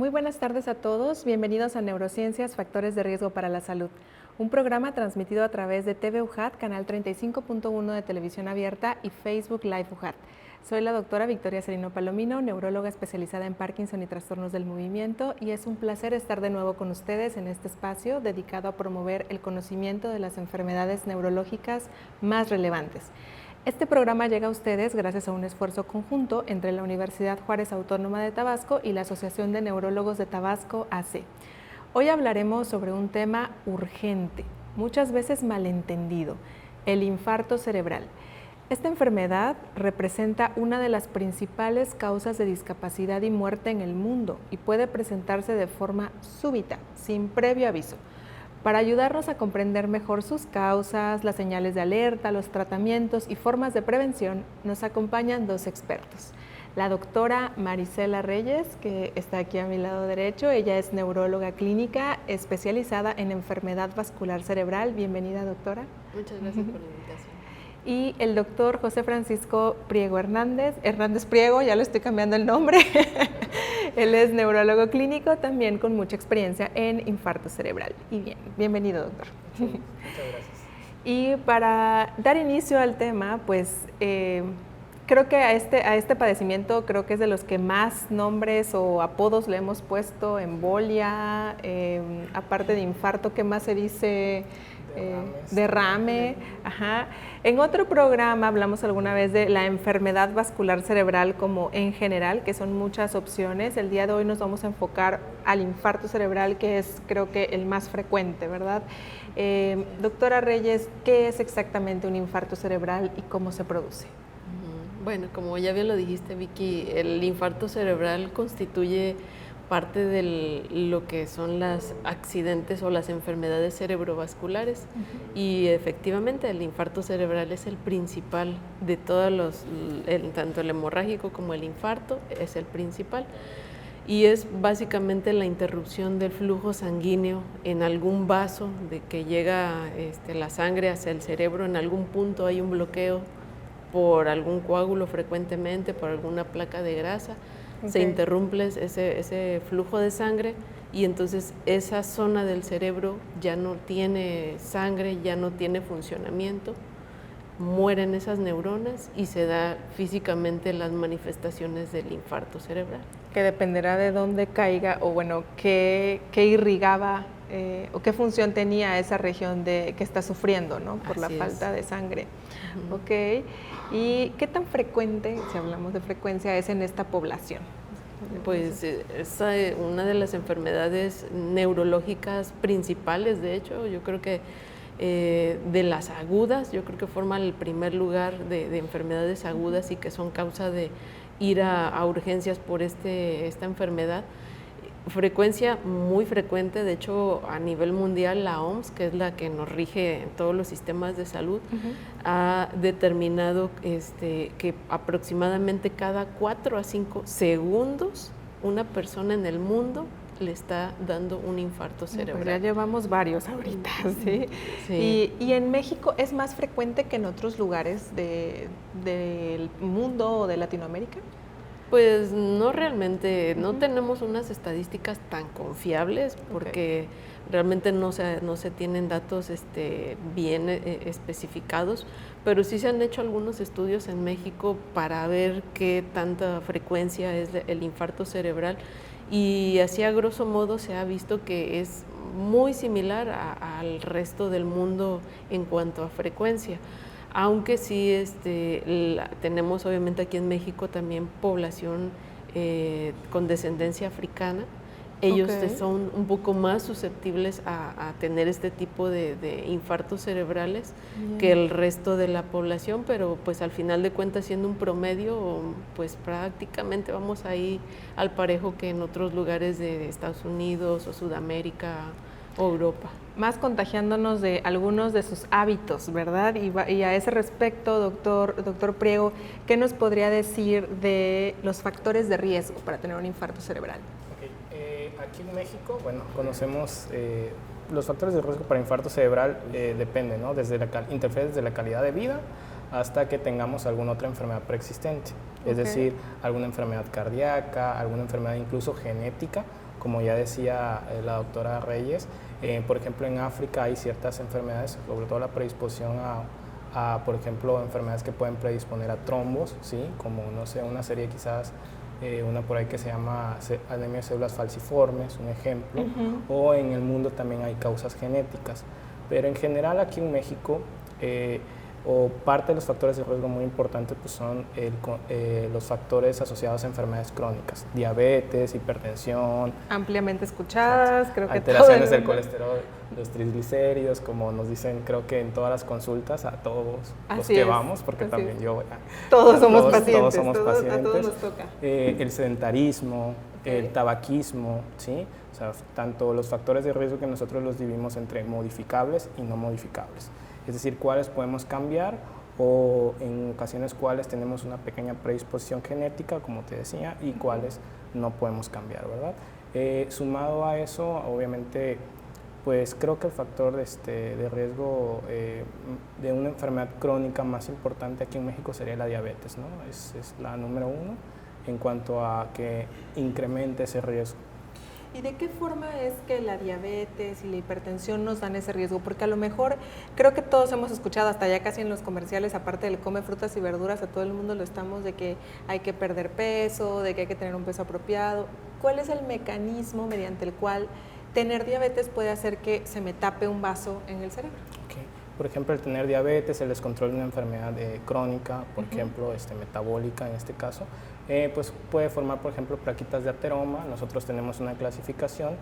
Muy buenas tardes a todos, bienvenidos a Neurociencias, Factores de Riesgo para la Salud, un programa transmitido a través de TV UJAT, canal 35.1 de televisión abierta y Facebook Live UJAT. Soy la doctora Victoria Cerino Palomino, neuróloga especializada en Parkinson y trastornos del movimiento, y es un placer estar de nuevo con ustedes en este espacio dedicado a promover el conocimiento de las enfermedades neurológicas más relevantes. Este programa llega a ustedes gracias a un esfuerzo conjunto entre la Universidad Juárez Autónoma de Tabasco y la Asociación de Neurólogos de Tabasco, AC. Hoy hablaremos sobre un tema urgente, muchas veces malentendido, el infarto cerebral. Esta enfermedad representa una de las principales causas de discapacidad y muerte en el mundo y puede presentarse de forma súbita, sin previo aviso. Para ayudarnos a comprender mejor sus causas, las señales de alerta, los tratamientos y formas de prevención, nos acompañan dos expertos. La doctora Marisela Reyes, que está aquí a mi lado derecho, ella es neuróloga clínica especializada en enfermedad vascular cerebral. Bienvenida, doctora. Muchas gracias por la invitación. Y el doctor José Francisco Priego Hernández Priego, ya le estoy cambiando el nombre. Él es neurólogo clínico, también con mucha experiencia en infarto cerebral. Y bienvenido, doctor. Sí, muchas gracias. Y para dar inicio al tema, pues creo que a este padecimiento creo que es de los que más nombres o apodos le hemos puesto: embolia, aparte de infarto, ¿qué más se dice? Derrame. Ajá. En otro programa hablamos alguna vez de la enfermedad vascular cerebral como en general, que son muchas opciones. El día de hoy nos vamos a enfocar al infarto cerebral, que es creo que el más frecuente, ¿verdad? Doctora Reyes, ¿qué es exactamente un infarto cerebral y cómo se produce? Bueno, como ya bien lo dijiste, Vicky, el infarto cerebral constituye parte de lo que son los accidentes o las enfermedades cerebrovasculares. Y efectivamente el infarto cerebral es el principal de todos tanto el hemorrágico como el infarto es el principal. Y es básicamente la interrupción del flujo sanguíneo en algún vaso de que llega la sangre hacia el cerebro. En algún punto hay un bloqueo por algún coágulo, frecuentemente por alguna placa de grasa. Okay. Se interrumpe ese flujo de sangre y entonces esa zona del cerebro ya no tiene sangre, ya no tiene funcionamiento, mueren esas neuronas y se da físicamente las manifestaciones del infarto cerebral. Que dependerá de dónde caiga o bueno, qué irrigaba o qué función tenía esa región que está sufriendo, ¿no? Por la falta de sangre. Ok. ¿Y qué tan frecuente, si hablamos de frecuencia, es en esta población? Pues es una de las enfermedades neurológicas principales, de hecho, yo creo que de las agudas, yo creo que forma el primer lugar de enfermedades agudas y que son causa de ir a urgencias por esta enfermedad. Frecuencia muy frecuente, de hecho a nivel mundial la OMS, que es la que nos rige en todos los sistemas de salud, ha determinado que aproximadamente cada 4 a 5 segundos una persona en el mundo le está dando un infarto cerebral. Pues ya llevamos varios ahorita, ¿sí? Sí. Y en México es más frecuente que en otros lugares del mundo o de Latinoamérica. Pues no realmente, no tenemos unas estadísticas tan confiables porque realmente no se tienen datos bien especificados, pero sí se han hecho algunos estudios en México para ver qué tanta frecuencia es el infarto cerebral y así a grosso modo se ha visto que es muy similar al resto del mundo en cuanto a frecuencia. Aunque sí tenemos obviamente aquí en México también población con descendencia africana, ellos son un poco más susceptibles a tener este tipo de infartos cerebrales que el resto de la población, pero pues al final de cuentas siendo un promedio, pues prácticamente vamos ahí al parejo que en otros lugares de Estados Unidos o Sudamérica o Europa. Más contagiándonos de algunos de sus hábitos, ¿verdad? Y a ese respecto, doctor Priego, ¿qué nos podría decir de los factores de riesgo para tener un infarto cerebral? Aquí en México, bueno, conocemos los factores de riesgo para infarto cerebral, dependen, ¿no? Interfiere desde la calidad de vida hasta que tengamos alguna otra enfermedad preexistente, es decir, alguna enfermedad cardíaca, alguna enfermedad incluso genética, como ya decía la doctora Reyes, por ejemplo, en África hay ciertas enfermedades, sobre todo la predisposición por ejemplo, enfermedades que pueden predisponer a trombos, ¿sí? Como, no sé, una serie quizás, una por ahí que se llama anemia de células falciformes, un ejemplo, o en el mundo también hay causas genéticas. Pero en general aquí en México, o parte de los factores de riesgo muy importantes pues son los factores asociados a enfermedades crónicas, diabetes, hipertensión. Ampliamente escuchadas, creo que alteraciones del colesterol, los triglicéridos, como nos dicen creo que en todas las consultas a todos los que vamos, porque también yo... Todos somos pacientes, todos somos pacientes. A todos nos toca. El sedentarismo, el tabaquismo, ¿sí? O sea, tanto los factores de riesgo que nosotros los dividimos entre modificables y no modificables. Es decir, cuáles podemos cambiar o en ocasiones cuáles tenemos una pequeña predisposición genética, como te decía, y cuáles no podemos cambiar, ¿verdad? Sumado a eso, obviamente, pues creo que el factor de riesgo de una enfermedad crónica más importante aquí en México sería la diabetes, ¿no? Es la número 1 en cuanto a que incremente ese riesgo. ¿Y de qué forma es que la diabetes y la hipertensión nos dan ese riesgo? Porque a lo mejor creo que todos hemos escuchado, hasta ya casi en los comerciales, aparte del come frutas y verduras, a todo el mundo lo estamos, de que hay que perder peso, de que hay que tener un peso apropiado. ¿Cuál es el mecanismo mediante el cual tener diabetes puede hacer que se me tape un vaso en el cerebro? Okay. Por ejemplo, el tener diabetes, el descontrol de una enfermedad crónica, por ejemplo, metabólica en este caso, pues puede formar, por ejemplo, plaquitas de ateroma. Nosotros tenemos una clasificación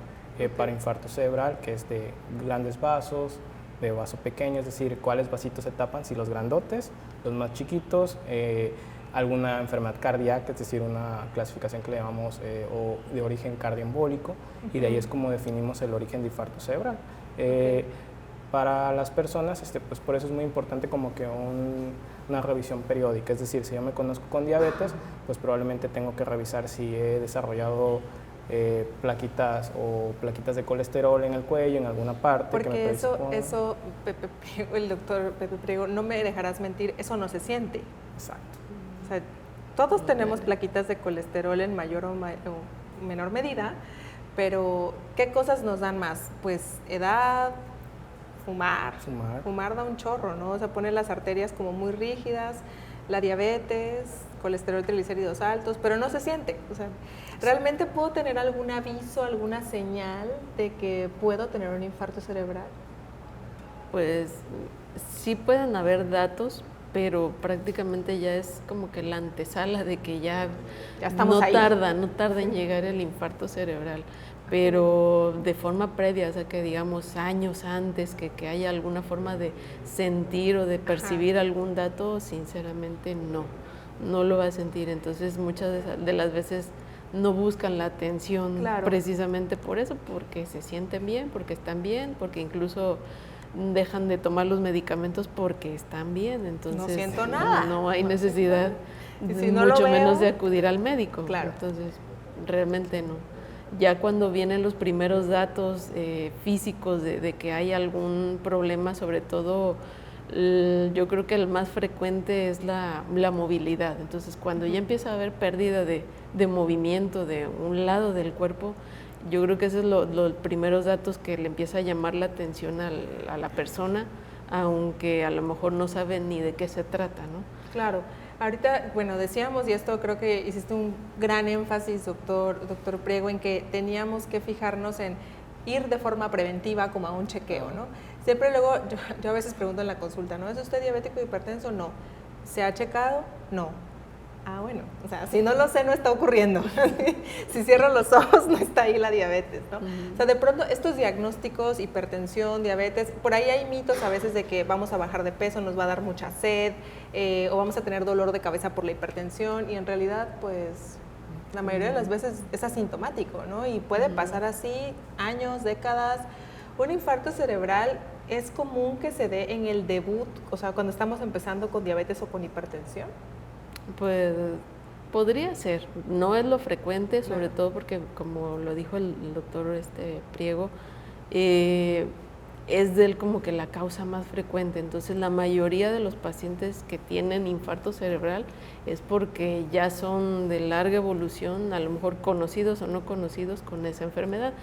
para infarto cerebral, que es de grandes vasos, de vaso pequeño, es decir, cuáles vasitos se tapan, si los grandotes, los más chiquitos, alguna enfermedad cardíaca, es decir, una clasificación que le llamamos o de origen cardioembólico, y de ahí es como definimos el origen de infarto cerebral. Para las personas, pues por eso es muy importante como que una revisión periódica, es decir, si yo me conozco con diabetes, pues probablemente tengo que revisar si he desarrollado plaquitas de colesterol en el cuello, en alguna parte. Porque que me eso, Pepe Priego, el doctor Pepe Priego, no me dejarás mentir, eso no se siente. Exacto. O sea, todos tenemos plaquitas de colesterol en mayor o menor medida, pero ¿qué cosas nos dan más? Pues edad, fumar da un chorro, ¿no? O sea, pone las arterias como muy rígidas, la diabetes, colesterol, triglicéridos altos, pero no se siente. O sea, ¿realmente puedo tener algún aviso, alguna señal de que puedo tener un infarto cerebral? Pues sí pueden haber datos, pero prácticamente ya es como que la antesala de que ya estamos ahí. No tarda en llegar el infarto cerebral. Pero de forma previa, o sea, que digamos años antes, que haya alguna forma de sentir o de percibir algún dato, sinceramente no lo va a sentir. Entonces muchas de las veces no buscan la atención precisamente por eso, porque se sienten bien, porque están bien, porque incluso dejan de tomar los medicamentos porque están bien. Entonces no siento nada. No hay necesidad, si no mucho lo veo, menos de acudir al médico. Claro. Entonces realmente no. Ya cuando vienen los primeros datos físicos de que hay algún problema, sobre todo yo creo que el más frecuente es la movilidad. Entonces cuando ya empieza a haber pérdida de movimiento de un lado del cuerpo, yo creo que esos son los primeros datos que le empieza a llamar la atención a la persona, aunque a lo mejor no sabe ni de qué se trata, ¿no? Claro. Ahorita, bueno, decíamos, y esto creo que hiciste un gran énfasis, doctor Priego, en que teníamos que fijarnos en ir de forma preventiva como a un chequeo, ¿no? Siempre luego, yo a veces pregunto en la consulta, ¿no? ¿Es usted diabético o hipertenso? No. ¿Se ha checado? No. Ah, bueno, o sea, si no lo sé, no está ocurriendo. Si cierro los ojos, no está ahí la diabetes, ¿no? O sea, de pronto, estos diagnósticos, hipertensión, diabetes, por ahí hay mitos a veces de que vamos a bajar de peso, nos va a dar mucha sed, o vamos a tener dolor de cabeza por la hipertensión, y en realidad, pues, la mayoría de las veces es asintomático, ¿no? Y puede pasar así años, décadas. Un infarto cerebral es común que se dé en el debut, o sea, cuando estamos empezando con diabetes o con hipertensión. Pues podría ser, no es lo frecuente, sobre todo porque, como lo dijo el doctor Priego, como que la causa más frecuente. Entonces la mayoría de los pacientes que tienen infarto cerebral es porque ya son de larga evolución, a lo mejor conocidos o no conocidos con esa enfermedad,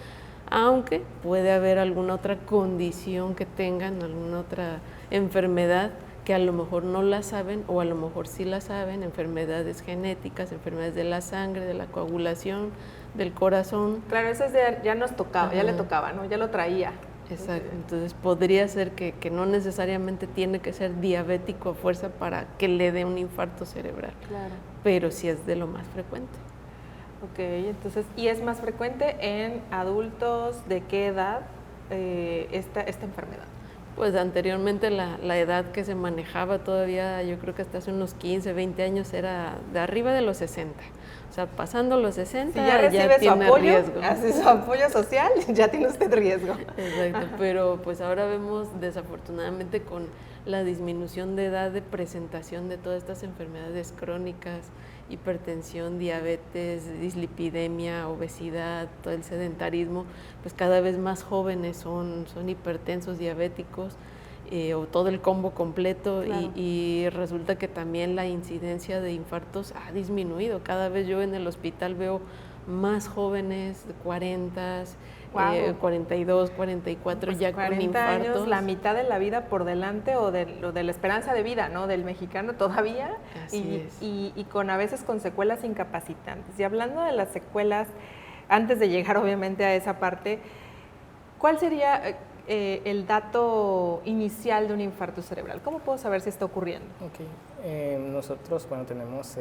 aunque puede haber alguna otra condición que tengan, alguna otra enfermedad que a lo mejor no la saben o a lo mejor sí la saben, enfermedades genéticas, enfermedades de la sangre, de la coagulación, del corazón. Claro, eso es ya nos tocaba, ya le tocaba, ¿no? Ya lo traía. Exacto, entonces podría ser que no necesariamente tiene que ser diabético a fuerza para que le dé un infarto cerebral, claro, pero sí es de lo más frecuente. Ok, entonces, ¿y es más frecuente en adultos de qué edad esta enfermedad? Pues anteriormente la edad que se manejaba todavía, yo creo que hasta hace unos 15, 20 años era de arriba de los 60. O sea, pasando los 60 si ya recibe tiene su apoyo, riesgo. hace su apoyo social, ya tiene usted riesgo. Exacto, pero pues ahora vemos desafortunadamente con la disminución de edad de presentación de todas estas enfermedades crónicas, hipertensión, diabetes, dislipidemia, obesidad, todo el sedentarismo, pues cada vez más jóvenes son hipertensos, diabéticos, o todo el combo completo, claro. y resulta que también la incidencia de infartos ha disminuido. Cada vez yo en el hospital veo más jóvenes de 40, wow. 42, 44 pues ya 40 con infartos. Años, la mitad de la vida por delante o de la esperanza de vida, ¿no? Del mexicano todavía. Así es. Y con a veces con secuelas incapacitantes. Y hablando de las secuelas, antes de llegar obviamente a esa parte, ¿cuál sería el dato inicial de un infarto cerebral? ¿Cómo puedo saber si está ocurriendo? Okay. Nosotros, bueno, tenemos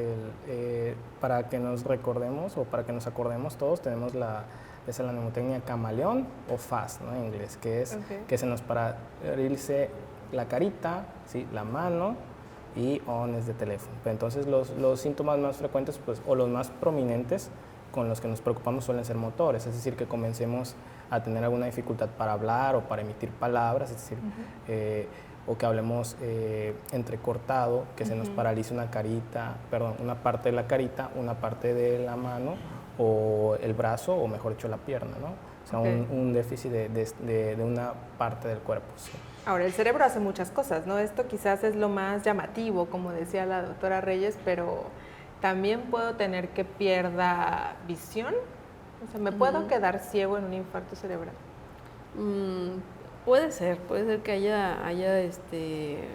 para que nos recordemos o para que nos acordemos todos, tenemos la mnemotecnia camaleón o FAST, ¿no? En inglés, que es que se nos paralice la carita, ¿sí? La mano y ONs de teléfono. Entonces los síntomas más frecuentes, pues, o los más prominentes con los que nos preocupamos suelen ser motores, es decir, que comencemos a tener alguna dificultad para hablar o para emitir palabras, es decir, o que hablemos entrecortado, que se nos paralice una parte de la carita, una parte de la mano o el brazo, o mejor dicho la pierna, ¿no? O sea, un déficit de una parte del cuerpo. Sí. Ahora, el cerebro hace muchas cosas, ¿no? Esto quizás es lo más llamativo, como decía la doctora Reyes, pero también puedo tener que pierda visión. O sea, ¿me puedo quedar ciego en un infarto cerebral? Puede ser que haya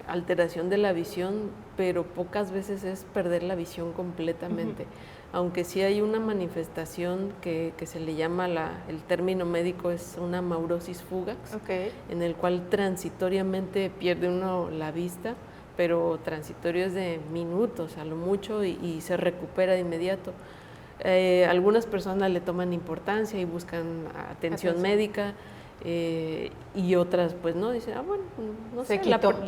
alteración de la visión, pero pocas veces es perder la visión completamente. Aunque sí hay una manifestación que se le llama, el término médico es una maurosis fugax, en el cual transitoriamente pierde uno la vista, pero transitorio es de minutos a lo mucho y se recupera de inmediato. Algunas personas le toman importancia y buscan atención médica, y otras pues no, dicen, bueno, no sé,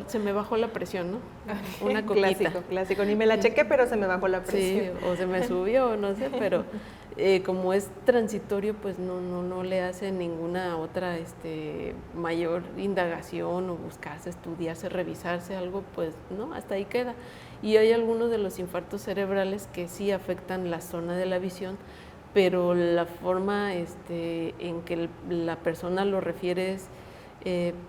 se me bajó la presión, ¿no? Una coquita. Clásico, ni me la chequé, pero se me bajó la presión. Sí, o se me subió, no sé, pero como es transitorio, pues no le hace ninguna otra mayor indagación o buscarse, estudiarse, revisarse algo, pues no, hasta ahí queda. Y hay algunos de los infartos cerebrales que sí afectan la zona de la visión, pero la forma en que la persona lo refiere es,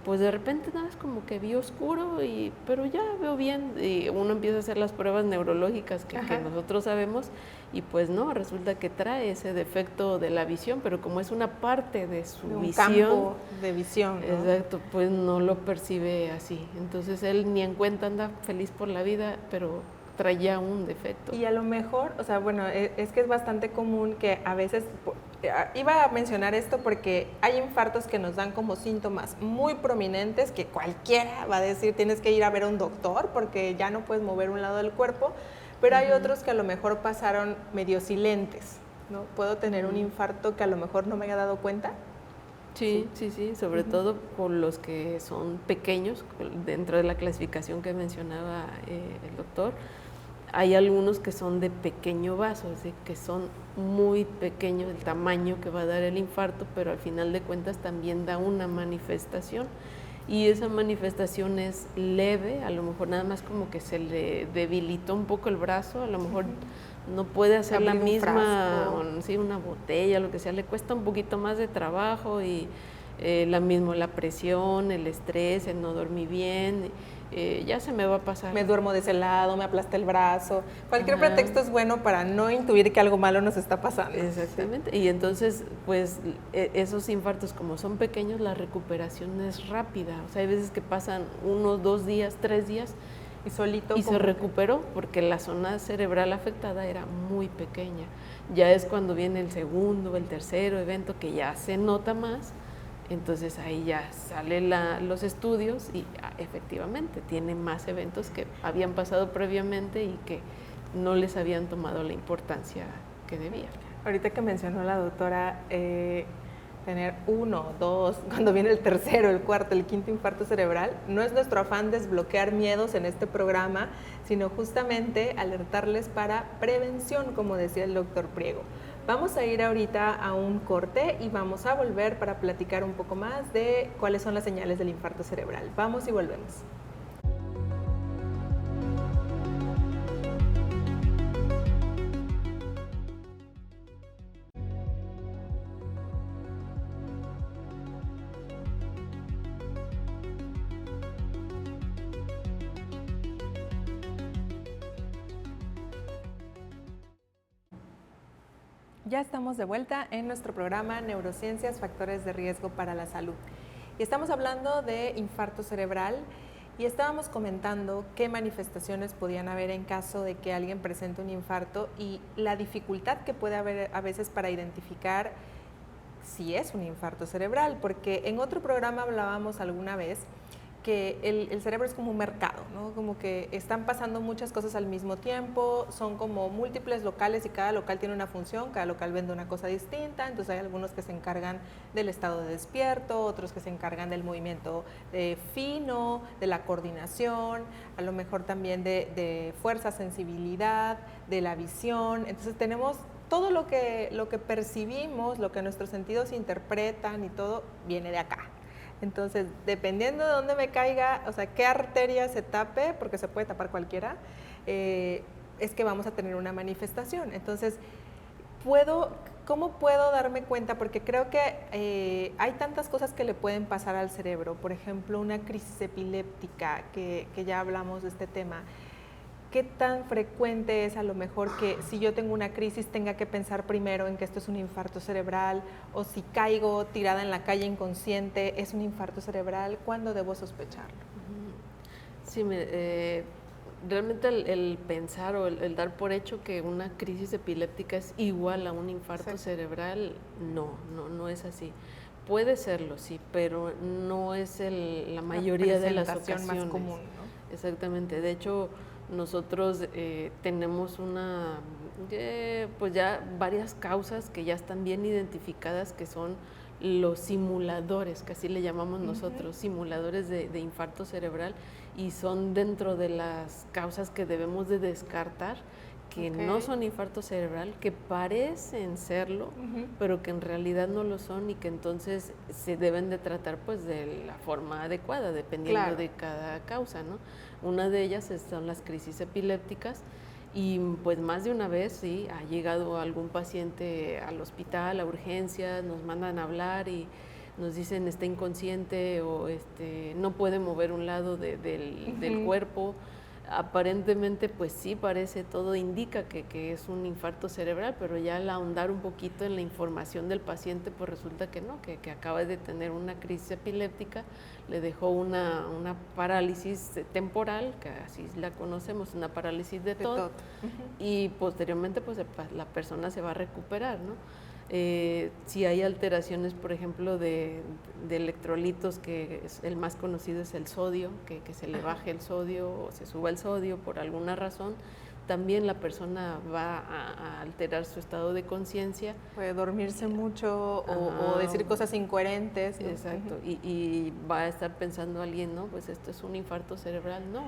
pues de repente nada, es como que vi oscuro, pero ya veo bien, y uno empieza a hacer las pruebas neurológicas que nosotros sabemos, y pues no, resulta que trae ese defecto de la visión, pero como es una parte de su visión, campo de visión, ¿no? Exacto, pues no lo percibe así. Entonces él ni en cuenta, anda feliz por la vida, pero traía un defecto. Y a lo mejor, o sea, bueno, es que es bastante común que a veces, iba a mencionar esto porque hay infartos que nos dan como síntomas muy prominentes que cualquiera va a decir tienes que ir a ver a un doctor porque ya no puedes mover un lado del cuerpo, pero hay otros que a lo mejor pasaron medio silentes, ¿no? ¿Puedo tener un infarto que a lo mejor no me haya dado cuenta? Sí, sobre todo por los que son pequeños, dentro de la clasificación que mencionaba el doctor. Hay algunos que son de pequeño vaso, es decir, que son muy pequeños el tamaño que va a dar el infarto, pero al final de cuentas también da una manifestación, y esa manifestación es leve, a lo mejor nada más como que se le debilitó un poco el brazo, a lo mejor no puede hacer la misma, una botella, lo que sea, le cuesta un poquito más de trabajo y la presión, el estrés, el no dormir bien, ya se me va a pasar. Me duermo de ese lado, me aplasta el brazo. Cualquier Ajá. pretexto es bueno para no intuir que algo malo nos está pasando. Exactamente. Y entonces, pues, esos infartos, como son pequeños, la recuperación es rápida. O sea, hay veces que pasan 1, 2 días, 3 días Y solito. y se recuperó porque la zona cerebral afectada era muy pequeña. Ya es cuando viene el segundo, el tercero evento que ya se nota más. Entonces ahí ya salen los estudios y efectivamente tiene más eventos que habían pasado previamente y que no les habían tomado la importancia que debían. Ahorita que mencionó la doctora, tener 1, 2, cuando viene el tercero, el cuarto, el quinto infarto cerebral, no es nuestro afán desbloquear miedos en este programa, sino justamente alertarles para prevención, como decía el doctor Priego. Vamos a ir ahorita a un corte y vamos a volver para platicar un poco más de cuáles son las señales del infarto cerebral. Vamos y volvemos. Ya estamos de vuelta en nuestro programa Neurociencias, Factores de Riesgo para la Salud. Y estamos hablando de infarto cerebral y estábamos comentando qué manifestaciones podían haber en caso de que alguien presente un infarto y la dificultad que puede haber a veces para identificar si es un infarto cerebral, porque en otro programa hablábamos alguna vez que el cerebro es como un mercado, ¿no? Como que están pasando muchas cosas al mismo tiempo, son como múltiples locales y cada local tiene una función, cada local vende una cosa distinta, entonces hay algunos que se encargan del estado de despierto, otros que se encargan del movimiento fino, de la coordinación, a lo mejor también de fuerza, sensibilidad, de la visión. Entonces tenemos todo lo que percibimos, lo que nuestros sentidos interpretan y todo viene de acá. Entonces, dependiendo de dónde me caiga, o sea, qué arteria se tape, porque se puede tapar cualquiera, es que vamos a tener una manifestación. Entonces, ¿cómo puedo darme cuenta? Porque creo que hay tantas cosas que le pueden pasar al cerebro. Por ejemplo, una crisis epiléptica, que ya hablamos de este tema. ¿Qué tan frecuente es a lo mejor que si yo tengo una crisis tenga que pensar primero en que esto es un infarto cerebral, o si caigo tirada en la calle inconsciente es un infarto cerebral? ¿Cuándo debo sospecharlo? Sí, realmente el pensar o el dar por hecho que una crisis epiléptica es igual a un infarto cerebral, no es así. Puede serlo, sí, pero no es la mayoría de las ocasiones. Más común, ¿no? Exactamente. De hecho, nosotros tenemos pues ya varias causas que ya están bien identificadas, que son los simuladores, que así le llamamos nosotros, simuladores de infarto cerebral, y son dentro de las causas que debemos de descartar, que no son infarto cerebral, que parecen serlo, pero que en realidad no lo son, y que entonces se deben de tratar pues de la forma adecuada, dependiendo de cada causa, ¿no? Una de ellas son las crisis epilépticas, y pues más de una vez sí ha llegado algún paciente al hospital, a urgencias, nos mandan a hablar y nos dicen está inconsciente o no puede mover un lado del cuerpo. Aparentemente pues sí, parece, todo indica que es un infarto cerebral, pero ya al ahondar un poquito en la información del paciente pues resulta que no, que acaba de tener una crisis epiléptica, le dejó una parálisis temporal, que así la conocemos, una parálisis de TOD, y posteriormente pues la persona se va a recuperar, ¿no? Si hay alteraciones, por ejemplo, de electrolitos, que el más conocido es el sodio, que se le baje el sodio o se suba el sodio por alguna razón, también la persona va a alterar su estado de conciencia. Puede dormirse mucho o decir cosas incoherentes, ¿no? Exacto, y va a estar pensando alguien, no, pues esto es un infarto cerebral. No,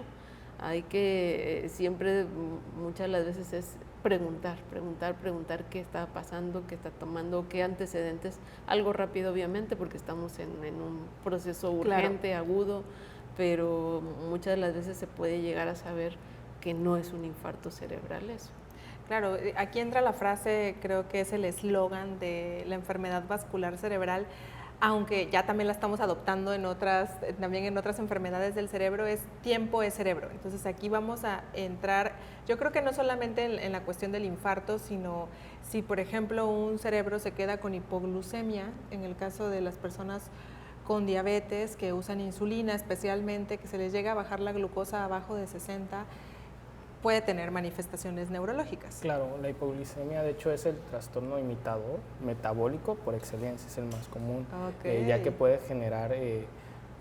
hay que siempre, muchas de las veces es preguntar qué está pasando, qué está tomando, qué antecedentes, algo rápido obviamente porque estamos en un proceso urgente, agudo, pero muchas de las veces se puede llegar a saber que no es un infarto cerebral eso. Claro, aquí entra la frase, creo que es el eslogan de la enfermedad vascular cerebral. aunque ya también la estamos adoptando también en otras enfermedades del cerebro, es tiempo es cerebro. Entonces aquí vamos a entrar, yo creo que no solamente en la cuestión del infarto, sino si por ejemplo un cerebro se queda con hipoglucemia, en el caso de las personas con diabetes que usan insulina especialmente, que se les llega a bajar la glucosa abajo de 60, puede tener manifestaciones neurológicas. Claro, la hipoglucemia de hecho es el trastorno imitador metabólico por excelencia, es el más común, ya que puede generar,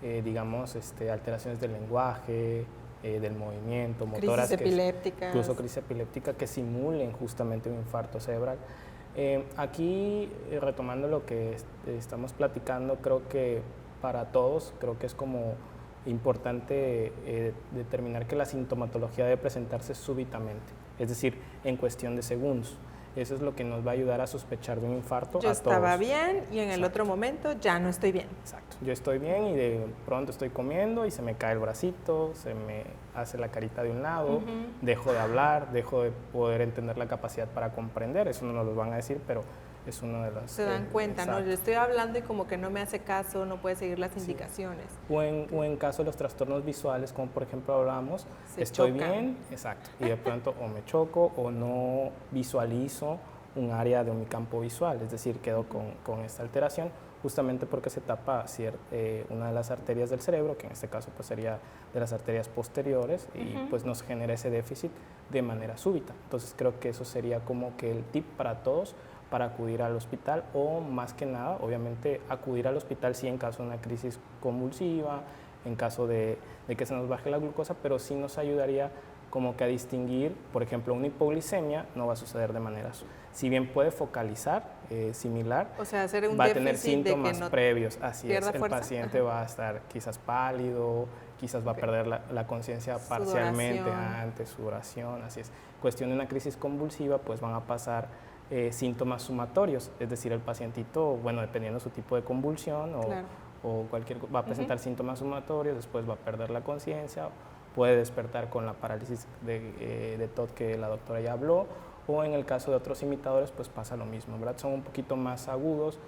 digamos, alteraciones del lenguaje, del movimiento, motoras, crisis epilépticas. Incluso crisis epiléptica que simulen justamente un infarto cerebral. Aquí, retomando lo que estamos platicando, creo que para todos, creo que es como importante determinar que la sintomatología debe presentarse súbitamente, es decir, en cuestión de segundos. Eso es lo que nos va a ayudar a sospechar de un infarto. Yo estaba bien y en el otro momento ya no estoy bien. Exacto. Yo estoy bien y de pronto estoy comiendo y se me cae el bracito, se me hace la carita de un lado, dejo de hablar, dejo de poder entender la capacidad para comprender. Eso no nos lo van a decir, pero es uno de los... Se dan cuenta, ¿no? Yo estoy hablando y como que no me hace caso, no puede seguir las indicaciones. O en caso de los trastornos visuales, como por ejemplo hablamos, estoy bien, exacto, y de pronto o me choco o no visualizo un área de mi campo visual, es decir, quedo con esta alteración justamente porque se tapa una de las arterias del cerebro, que en este caso pues sería de las arterias posteriores, y pues nos genera ese déficit de manera súbita. Entonces creo que eso sería como que el tip para todos, para acudir al hospital, o más que nada, obviamente, acudir al hospital sí en caso de una crisis convulsiva, en caso de que se nos baje la glucosa, pero sí nos ayudaría como que a distinguir, por ejemplo, una hipoglicemia no va a suceder de manera, si bien puede focalizar, similar, o sea, hacer un va a tener déficit síntomas de que no previos, así es, el fuerza. paciente va a estar quizás pálido, quizás va a perder la conciencia parcialmente antes, sudoración, así es. Cuestión de una crisis convulsiva, pues van a pasar síntomas sumatorios, es decir, el pacientito, bueno, dependiendo de su tipo de convulsión o cualquier, va a presentar síntomas sumatorios, después va a perder la conciencia, puede despertar con la parálisis de TOD que la doctora ya habló, o en el caso de otros imitadores, pues pasa lo mismo, ¿verdad? Son un poquito más agudos,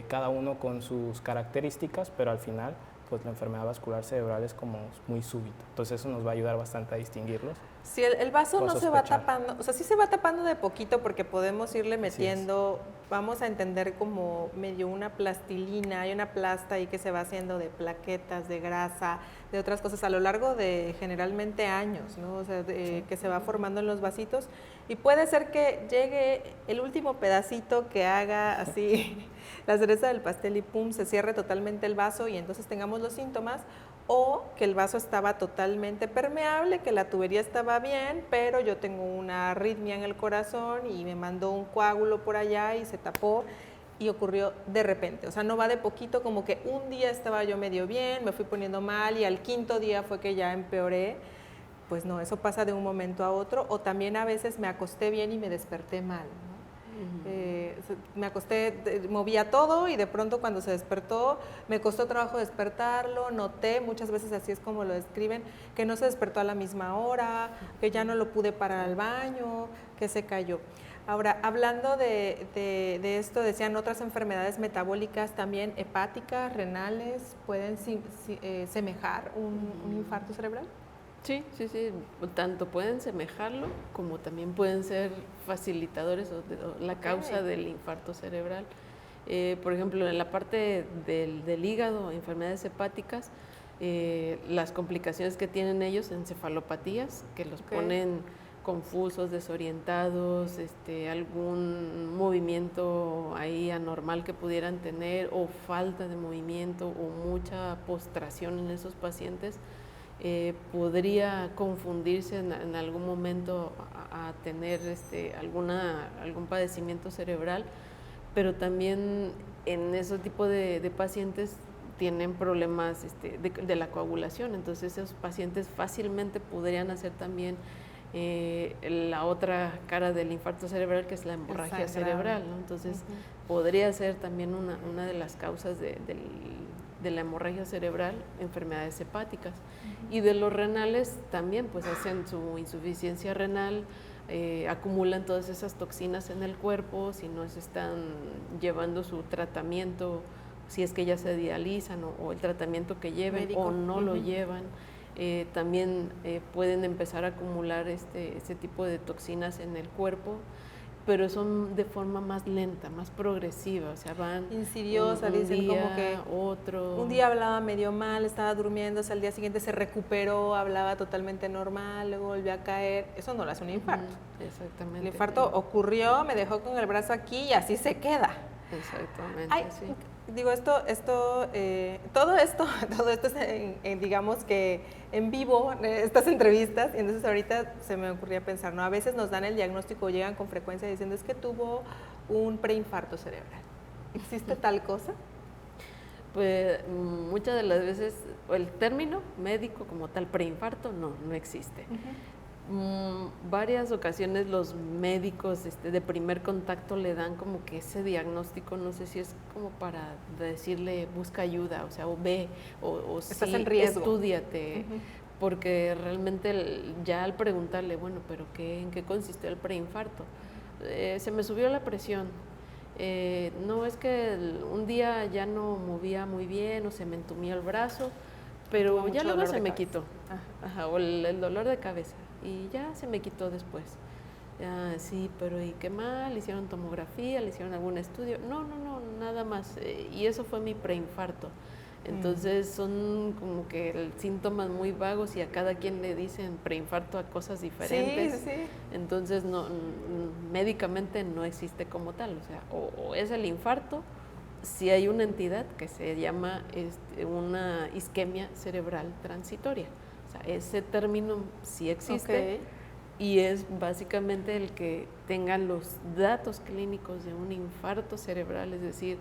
cada uno con sus características, pero al final, pues la enfermedad vascular cerebral es como muy súbita, entonces eso nos va a ayudar bastante a distinguirlos. Si el vaso no se va tapando, o sea, sí se va tapando de poquito porque podemos irle metiendo, vamos a entender como medio una plastilina, hay una plasta ahí que se va haciendo de plaquetas, de grasa, de otras cosas a lo largo de generalmente años, ¿no? O sea, que se va formando en los vasitos y puede ser que llegue el último pedacito que haga así la cereza del pastel y pum, se cierre totalmente el vaso y entonces tengamos los síntomas, o que el vaso estaba totalmente permeable, que la tubería estaba bien, pero yo tengo una arritmia en el corazón y me mandó un coágulo por allá y se tapó y ocurrió de repente. O sea, no va de poquito, como que un día estaba yo medio bien, me fui poniendo mal y al quinto día fue que ya empeoré. Pues no, eso pasa de un momento a otro, o también a veces me acosté bien y me desperté mal, ¿no? Me acosté, movía todo y de pronto cuando se despertó me costó trabajo despertarlo, noté, muchas veces así es como lo describen, que no se despertó a la misma hora, que ya no lo pude parar al baño, que se cayó. Ahora, hablando de esto, decían otras enfermedades metabólicas también, hepáticas, renales, ¿pueden semejar un infarto cerebral? Sí, tanto pueden semejarlo como también pueden ser facilitadores o la causa del infarto cerebral. Por ejemplo, en la parte del hígado, enfermedades hepáticas, las complicaciones que tienen ellos, encefalopatías, que los ponen confusos, desorientados, algún movimiento ahí anormal que pudieran tener, o falta de movimiento o mucha postración en esos pacientes, podría confundirse en algún momento a tener algún padecimiento cerebral, pero también en ese tipo de pacientes tienen problemas de la coagulación, entonces esos pacientes fácilmente podrían hacer también la otra cara del infarto cerebral, que es la hemorragia cerebral, ¿no? Entonces podría ser también una de las causas de la hemorragia cerebral, enfermedades hepáticas. Y de los renales también, pues hacen su insuficiencia renal, acumulan todas esas toxinas en el cuerpo, si no se están llevando su tratamiento si es que ya se dializan o el tratamiento que lleven Médico. o no lo llevan. También pueden empezar a acumular ese tipo de toxinas en el cuerpo, pero son de forma más lenta, más progresiva, o sea, van insidiosa, un dicen día, como que otro. un día hablaba medio mal, estaba durmiendo, al día siguiente se recuperó, hablaba totalmente normal, luego volvió a caer. Eso no lo hace un infarto. Exactamente. El infarto ocurrió, me dejó con el brazo aquí y así se queda. Exactamente, Ay, sí. digo, todo esto es, digamos que en vivo, estas entrevistas, y entonces ahorita se me ocurría pensar, ¿no? A veces nos dan el diagnóstico, llegan con frecuencia diciendo es que tuvo un preinfarto cerebral. ¿Existe tal cosa? Pues muchas de las veces el término médico como tal preinfarto no existe. Varias ocasiones los médicos de primer contacto le dan como que ese diagnóstico, no sé si es como para decirle busca ayuda, o sea, o ve, o Estás sí, en riesgo. estúdiate, porque realmente ya al preguntarle, bueno, pero ¿en qué consistió el preinfarto? Se me subió la presión. No, es que un día ya no movía muy bien o se me entumía el brazo, pero ya luego se me quitó. Ajá, o el dolor de cabeza y ya se me quitó después. Sí, pero ¿y qué mal? ¿Le hicieron tomografía? ¿Le hicieron algún estudio? No, nada más. Y eso fue mi preinfarto. Entonces son como que síntomas muy vagos y a cada quien le dicen preinfarto a cosas diferentes. Sí. Entonces médicamente no existe como tal, o sea, o es el infarto, si hay una entidad que se llama una isquemia cerebral transitoria. O sea, ese término sí existe y es básicamente el que tengan los datos clínicos de un infarto cerebral, es decir,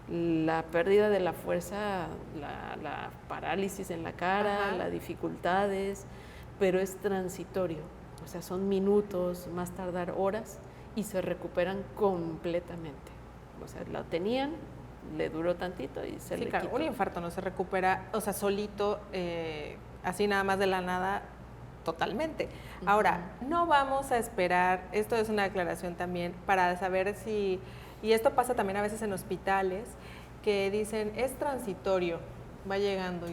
la pérdida de la fuerza, la parálisis en la cara, las dificultades, pero es transitorio, o sea, son minutos, más tardar horas y se recuperan completamente. O sea, la tenían, le duró tantito y se le quitó. Claro, un infarto no se recupera, o sea, solito, así nada más de la nada, totalmente. Ahora, no vamos a esperar, esto es una aclaración también, para saber si, y esto pasa también a veces en hospitales, que dicen, es transitorio, va llegando.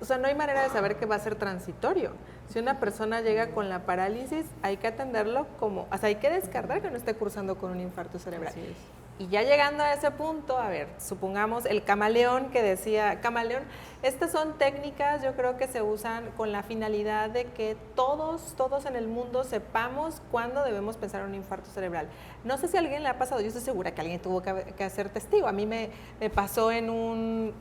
O sea, no hay manera de saber que va a ser transitorio. Si una persona llega con la parálisis, hay que atenderlo como, o sea, hay que descartar que no esté cursando con un infarto cerebral. Así es. Y ya llegando a ese punto, a ver, supongamos el camaleón que decía, camaleón, estas son técnicas yo creo que se usan con la finalidad de que todos en el mundo sepamos cuándo debemos pensar en un infarto cerebral. No sé si a alguien le ha pasado, yo estoy segura que alguien tuvo que hacer testigo. A mí me pasó en un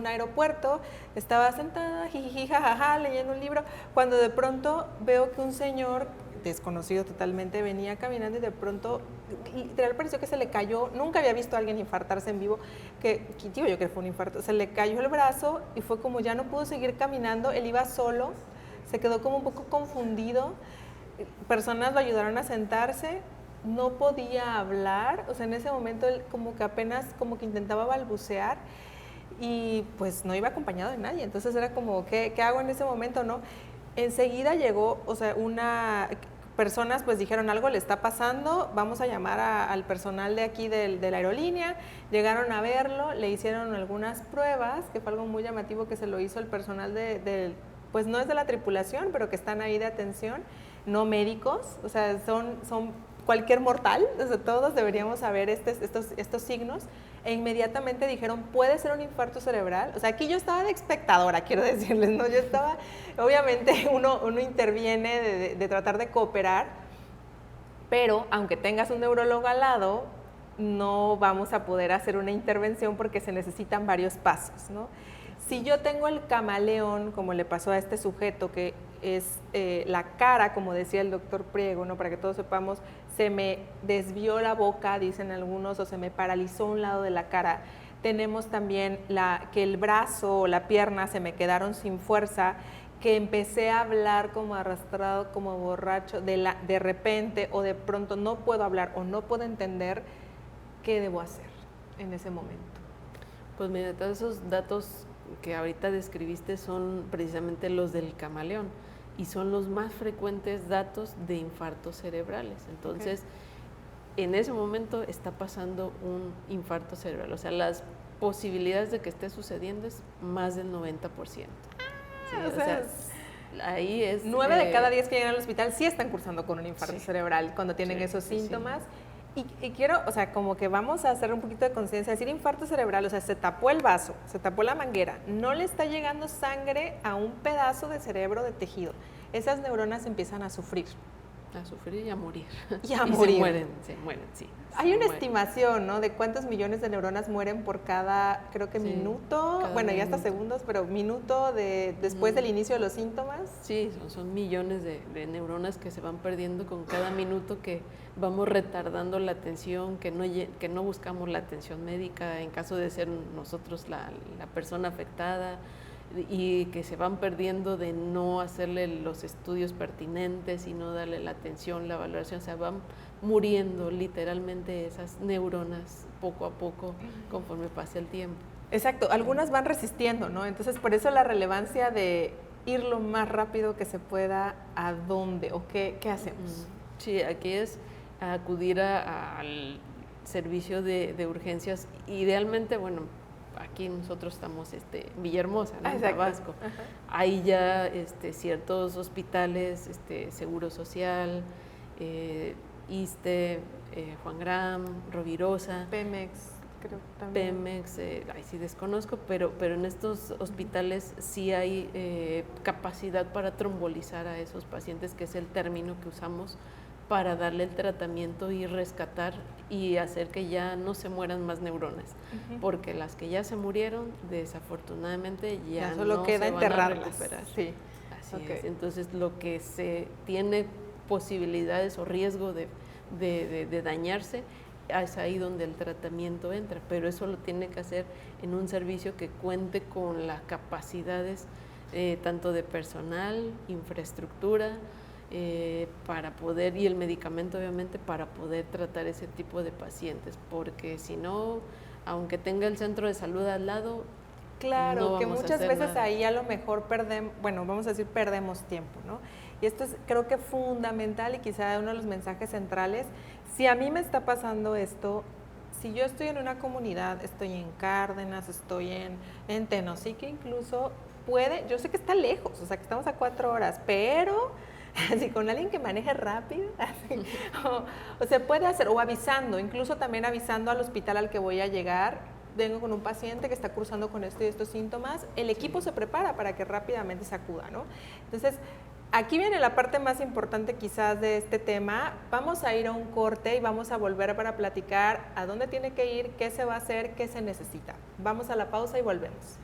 aeropuerto, estaba sentada, jijiji, jajaja, leyendo un libro, cuando de pronto veo que un señor desconocido totalmente venía caminando y de pronto literal pareció que se le cayó. Nunca había visto a alguien infartarse en vivo, digo yo que fue un infarto, se le cayó el brazo y fue como ya no pudo seguir caminando, él iba solo, se quedó como un poco confundido, personas lo ayudaron a sentarse, no podía hablar, o sea, en ese momento él como que apenas como que intentaba balbucear y pues no iba acompañado de nadie, entonces era como, ¿qué hago en ese momento, no? Enseguida llegó, o sea, personas pues dijeron algo le está pasando, vamos a llamar al personal de aquí de la aerolínea, llegaron a verlo, le hicieron algunas pruebas, que fue algo muy llamativo que se lo hizo el personal pues no es de la tripulación, pero que están ahí de atención, no médicos, o sea, son cualquier mortal, o sea, todos deberíamos saber estos signos, e inmediatamente dijeron, puede ser un infarto cerebral. O sea, aquí yo estaba de espectadora, quiero decirles, ¿no? Yo estaba, obviamente uno interviene de tratar de cooperar, pero aunque tengas un neurólogo al lado, no vamos a poder hacer una intervención porque se necesitan varios pasos, ¿no? Si yo tengo el camaleón, como le pasó a este sujeto, que es la cara, como decía el doctor Priego, ¿no? Para que todos sepamos, se me desvió la boca, dicen algunos, o se me paralizó un lado de la cara. Tenemos también que el brazo o la pierna se me quedaron sin fuerza, que empecé a hablar como arrastrado, como borracho, de repente o de pronto no puedo hablar o no puedo entender qué debo hacer en ese momento. Pues mira, todos esos datos que ahorita describiste son precisamente los del camaleón y son los más frecuentes datos de infartos cerebrales. Entonces, en ese momento está pasando un infarto cerebral. O sea, las posibilidades de que esté sucediendo es más del 90%. Sí, o sea, ahí es... 9 de cada 10 que llegan al hospital sí están cursando con un infarto sí. cerebral cuando tienen Sí, esos sí, síntomas. Y quiero, o sea, como que vamos a hacer un poquito de conciencia, decir infarto cerebral, o sea, se tapó el vaso, se tapó la manguera, no le está llegando sangre a un pedazo de cerebro de tejido. Esas neuronas empiezan a sufrir. A sufrir y a morir. Y a morir. Se mueren, sí. Hay una estimación, ¿no? De cuántos millones de neuronas mueren por cada, creo que minuto, bueno, ya hasta segundos, pero minuto después del inicio de los síntomas. Sí, son millones de neuronas que se van perdiendo con cada minuto que vamos retardando la atención, que no buscamos la atención médica en caso de ser nosotros la persona afectada, y que se van perdiendo de no hacerle los estudios pertinentes y no darle la atención, la valoración, o sea, van muriendo literalmente esas neuronas poco a poco conforme pase el tiempo. Exacto, algunas van resistiendo, ¿no? Entonces, por eso la relevancia de ir lo más rápido que se pueda a dónde o qué hacemos. Sí, aquí es acudir al servicio de urgencias, idealmente, bueno, aquí nosotros estamos en Villahermosa, ¿no? En Tabasco. Ajá. Hay ya ciertos hospitales, Seguro Social, ISSSTE, Juan Gram, Rovirosa. Pemex, creo también. Pemex, ahí sí desconozco, pero en estos hospitales sí hay capacidad para trombolizar a esos pacientes, que es el término que usamos para darle el tratamiento y rescatar y hacer que ya no se mueran más neuronas, porque las que ya se murieron, desafortunadamente ya solo no queda se van a enterrarlas. recuperar. Sí. Así es. Entonces, lo que se tiene posibilidades o riesgo de dañarse, es ahí donde el tratamiento entra, pero eso lo tiene que hacer en un servicio que cuente con las capacidades tanto de personal, infraestructura, para poder, y el medicamento obviamente, para poder tratar ese tipo de pacientes, porque si no, aunque tenga el centro de salud al lado, claro, no que vamos a muchas hacer veces nada. ahí a lo mejor perdemos tiempo, ¿no? Y esto es, creo que fundamental, y quizá uno de los mensajes centrales. Si a mí me está pasando esto, si yo estoy en una comunidad, estoy en Cárdenas, estoy en Tenosique incluso, yo sé que está lejos, o sea que estamos a 4 horas, pero así con alguien que maneje rápido, así, o se puede hacer, o avisando, incluso también avisando al hospital al que voy a llegar, vengo con un paciente que está cursando con esto y estos síntomas, el equipo se prepara para que rápidamente se acuda, ¿no? Entonces, aquí viene la parte más importante quizás de este tema. Vamos a ir a un corte y vamos a volver para platicar a dónde tiene que ir, qué se va a hacer, qué se necesita. Vamos a la pausa y volvemos.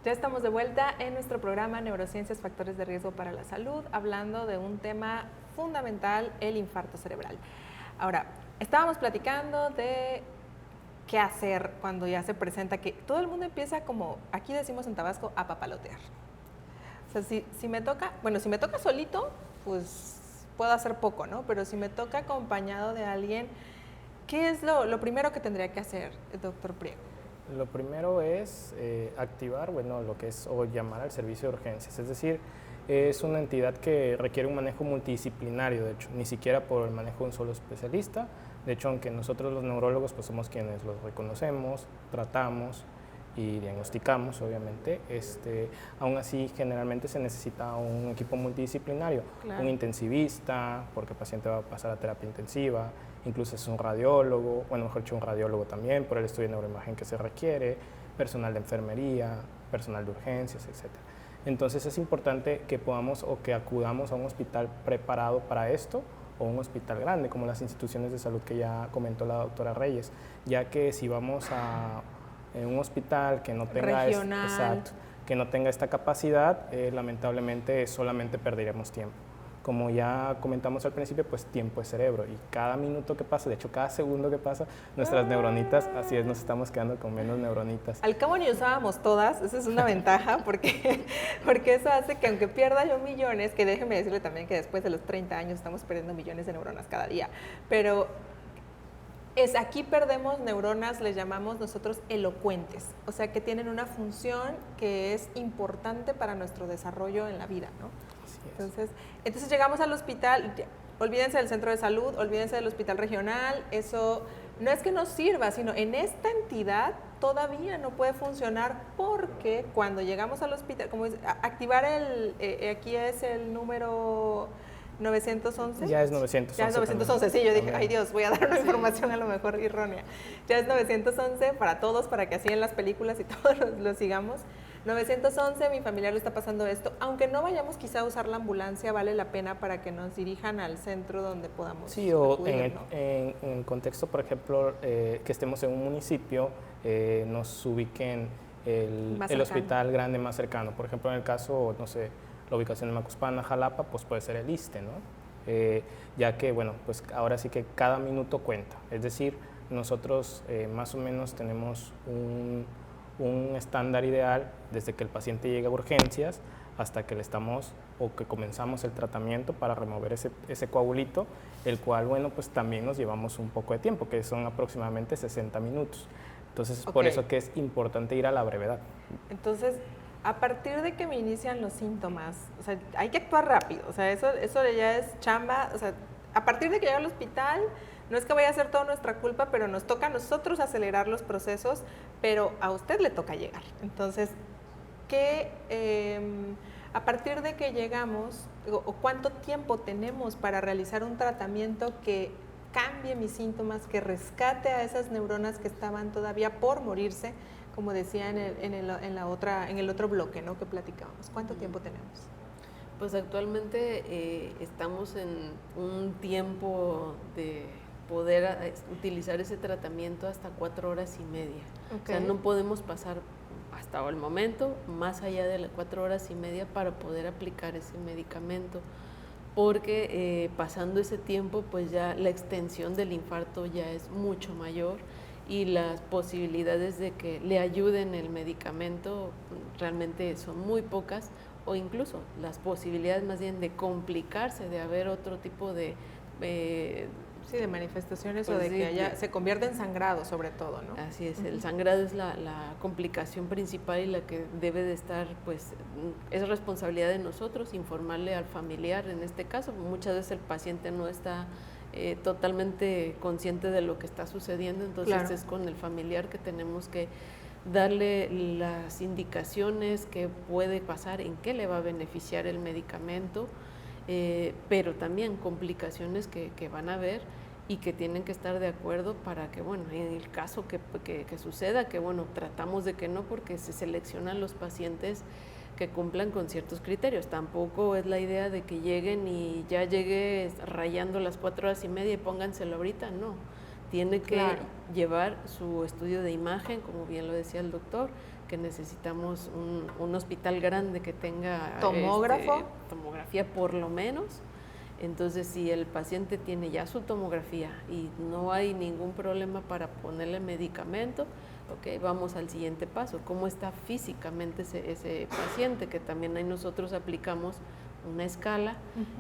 Ya estamos de vuelta en nuestro programa Neurociencias, Factores de Riesgo para la Salud, hablando de un tema fundamental, el infarto cerebral. Ahora, estábamos platicando de qué hacer cuando ya se presenta, que todo el mundo empieza, como aquí decimos en Tabasco, a papalotear. O sea, si me toca solito, pues puedo hacer poco, ¿no? Pero si me toca acompañado de alguien, ¿qué es lo primero que tendría que hacer, doctor Priego? Lo primero es activar, lo que es, o llamar al servicio de urgencias, es decir, es una entidad que requiere un manejo multidisciplinario, de hecho, ni siquiera por el manejo de un solo especialista. De hecho, aunque nosotros los neurólogos pues somos quienes los reconocemos, tratamos y diagnosticamos, obviamente, aún así generalmente se necesita un equipo multidisciplinario, claro. Un intensivista, porque el paciente va a pasar a terapia intensiva, incluso es un radiólogo, mejor dicho, un radiólogo también por el estudio de neuroimagen que se requiere, personal de enfermería, personal de urgencias, etc. Entonces es importante que podamos o que acudamos a un hospital preparado para esto, o un hospital grande, como las instituciones de salud que ya comentó la doctora Reyes, ya que si vamos a un hospital que no tenga, que no tenga esta capacidad, lamentablemente solamente perderemos tiempo, como ya comentamos al principio, pues tiempo es cerebro y cada minuto que pasa, de hecho cada segundo que pasa, nuestras neuronitas, así es, nos estamos quedando con menos neuronitas. Al cabo ni usábamos todas, esa es una ventaja porque eso hace que aunque pierda yo millones, que déjeme decirle también que después de los 30 años estamos perdiendo millones de neuronas cada día, pero aquí perdemos neuronas, les llamamos nosotros elocuentes, o sea que tienen una función que es importante para nuestro desarrollo en la vida, ¿no? Así es. Entonces llegamos al hospital, olvídense del centro de salud, olvídense del hospital regional, eso no es que no sirva, sino en esta entidad todavía no puede funcionar porque cuando llegamos al hospital, como es, activar aquí es el número 911. Ya es 911. Ya es 911, sí, yo dije, también. ay Dios, voy a dar una información a lo mejor errónea. Ya es 911 para todos, para que así en las películas y todos lo sigamos. 911, mi familiar le está pasando esto. Aunque no vayamos quizá a usar la ambulancia, vale la pena para que nos dirijan al centro donde podamos Sí, o acudir, ¿no? en el contexto, por ejemplo, que estemos en un municipio, nos ubiquen el hospital grande más cercano. Por ejemplo, en el caso, no sé, la ubicación de Macuspana, Jalapa, pues puede ser el ISSSTE, ¿no? Ya que, bueno, pues ahora sí que cada minuto cuenta. Es decir, nosotros más o menos tenemos un estándar ideal desde que el paciente llega a urgencias hasta que le estamos o que comenzamos el tratamiento para remover ese coagulito, el cual, bueno, pues también nos llevamos un poco de tiempo, que son aproximadamente 60 minutos. Entonces, es por eso que es importante ir a la brevedad. Entonces, a partir de que me inician los síntomas, o sea, hay que actuar rápido, o sea, eso ya es chamba, o sea, a partir de que llego al hospital, no es que vaya a ser toda nuestra culpa, pero nos toca a nosotros acelerar los procesos, pero a usted le toca llegar. Entonces, a partir de que llegamos, o cuánto tiempo tenemos para realizar un tratamiento que cambie mis síntomas, que rescate a esas neuronas que estaban todavía por morirse, como decía en el otro bloque, ¿no?, que platicábamos. ¿Cuánto tiempo tenemos? Pues actualmente estamos en un tiempo de poder utilizar ese tratamiento hasta 4 horas y media. O sea, no podemos pasar hasta el momento más allá de las 4 horas y media para poder aplicar ese medicamento, porque pasando ese tiempo, pues ya la extensión del infarto ya es mucho mayor y las posibilidades de que le ayuden el medicamento realmente son muy pocas, o incluso las posibilidades más bien de complicarse, de haber otro tipo de sí, de manifestaciones, pues o de sí, que se convierta en sangrado sobre todo, ¿no? Así es, el sangrado es la complicación principal y la que debe de estar, pues es responsabilidad de nosotros informarle al familiar en este caso. Muchas veces el paciente no está totalmente consciente de lo que está sucediendo, entonces es con el familiar que tenemos que darle las indicaciones que puede pasar, en qué le va a beneficiar el medicamento, pero también complicaciones que van a haber y que tienen que estar de acuerdo para que, bueno, en el caso que suceda, que bueno, tratamos de que no, porque se seleccionan los pacientes que cumplan con ciertos criterios. Tampoco es la idea de que lleguen y ya llegue rayando las 4 horas y media y pónganselo ahorita, no. Tiene que llevar su estudio de imagen, como bien lo decía el doctor, que necesitamos un hospital grande que tenga tomografía por lo menos. Entonces, si el paciente tiene ya su tomografía y no hay ningún problema para ponerle medicamento, vamos al siguiente paso. ¿Cómo está físicamente ese paciente? Que también ahí nosotros aplicamos una escala,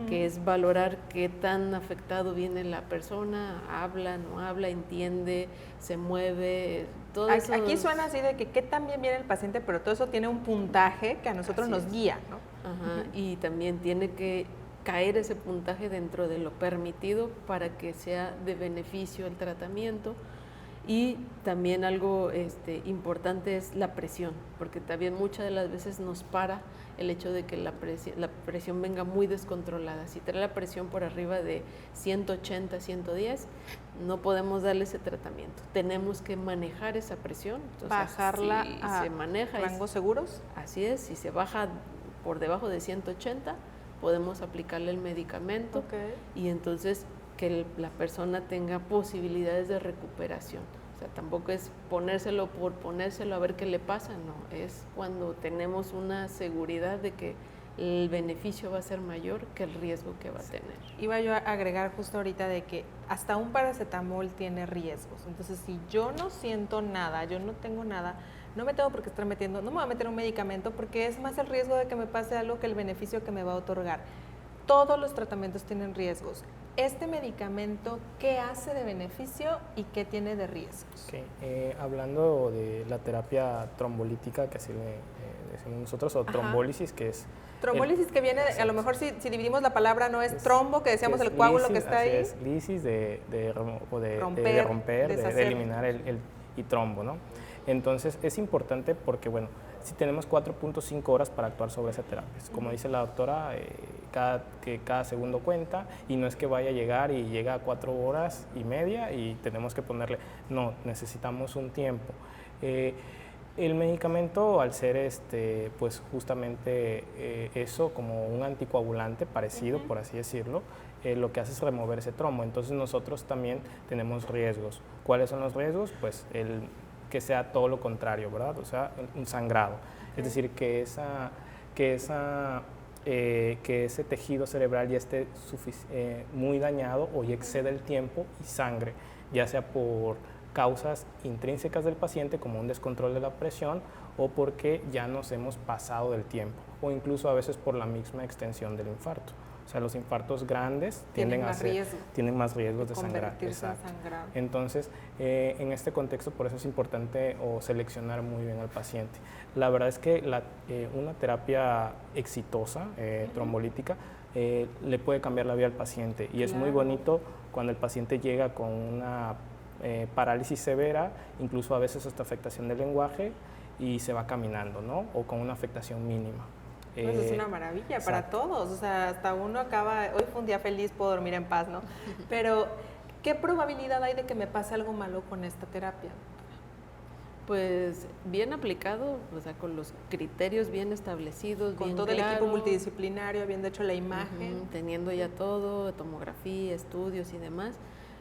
que es valorar qué tan afectado viene la persona, habla, no habla, entiende, se mueve, todo eso. Aquí suena así de que qué tan bien viene el paciente, pero todo eso tiene un puntaje que a nosotros nos guía, ¿no? Ajá, y también tiene que caer ese puntaje dentro de lo permitido para que sea de beneficio el tratamiento. Y también algo importante es la presión, porque también muchas de las veces nos para el hecho de que la presión venga muy descontrolada. Si trae la presión por arriba de 180, 110, no podemos darle ese tratamiento. Tenemos que manejar esa presión. Entonces, bajarla a se maneja rangos seguros. Así es, si se baja por debajo de 180, podemos aplicarle el medicamento y entonces que la persona tenga posibilidades de recuperación. O sea, tampoco es ponérselo por ponérselo a ver qué le pasa, no, es cuando tenemos una seguridad de que el beneficio va a ser mayor que el riesgo que va a tener. Iba yo a agregar justo ahorita de que hasta un paracetamol tiene riesgos. Entonces, si yo no siento nada, yo no tengo nada, no me tengo por qué estar metiendo, no me voy a meter un medicamento porque es más el riesgo de que me pase algo que el beneficio que me va a otorgar. Todos los tratamientos tienen riesgos. Este medicamento, ¿qué hace de beneficio y qué tiene de riesgos? Okay. Hablando de la terapia trombolítica, que así le decimos nosotros, o trombólisis, que es... Trombólisis que viene, a lo mejor si dividimos la palabra, no es trombo, que decíamos el coágulo que está ahí. Es lisis de romper, de eliminar y trombo, ¿no? Entonces es importante porque, bueno, si tenemos 4.5 horas para actuar sobre esa terapia. Como dice la doctora, que cada segundo cuenta, y no es que vaya a llegar y llega a 4 horas y media y tenemos que ponerle, no, necesitamos un tiempo. El medicamento, al ser pues justamente eso, como un anticoagulante parecido, por así decirlo, lo que hace es remover ese trombo. Entonces nosotros también tenemos riesgos. ¿Cuáles son los riesgos? Pues que sea todo lo contrario, ¿verdad? O sea, un sangrado. Es decir, que ese tejido cerebral ya esté muy dañado o ya exceda el tiempo y sangre, ya sea por causas intrínsecas del paciente como un descontrol de la presión o porque ya nos hemos pasado del tiempo o incluso a veces por la misma extensión del infarto. O sea, los infartos grandes tienen más riesgos de sangrar. Exacto. Entonces, en este contexto, por eso es importante seleccionar muy bien al paciente. La verdad es que una terapia exitosa, trombolítica, le puede cambiar la vida al paciente y es muy bonito cuando el paciente llega con una parálisis severa, incluso a veces hasta afectación del lenguaje y se va caminando, ¿no? O con una afectación mínima. Pues es una maravilla para todos, o sea, hasta uno acaba, hoy fue un día feliz, puedo dormir en paz, ¿no? Pero, ¿qué probabilidad hay de que me pase algo malo con esta terapia? Pues bien aplicado, o sea, con los criterios bien establecidos, con bien todo claro, el equipo multidisciplinario, habiendo hecho la imagen. Teniendo ya todo, tomografía, estudios y demás,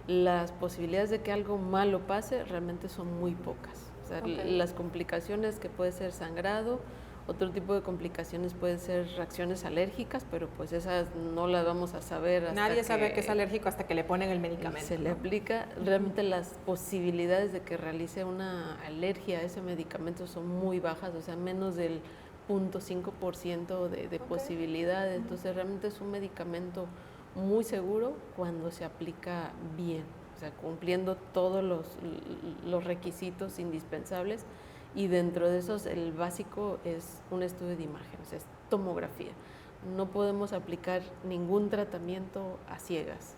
las posibilidades de que algo malo pase realmente son muy pocas. O sea, las complicaciones que puede ser sangrado, otro tipo de complicaciones pueden ser reacciones alérgicas, pero pues esas no las vamos a saber hasta Nadie sabe que es alérgico hasta que le ponen el medicamento. Se le aplica. Realmente las posibilidades de que realice una alergia a ese medicamento son muy bajas, o sea, menos del 0.5% de posibilidades. Entonces realmente es un medicamento muy seguro cuando se aplica bien, o sea, cumpliendo todos los requisitos indispensables. Y dentro de esos, el básico es un estudio de imagen, o sea, es tomografía. No podemos aplicar ningún tratamiento a ciegas.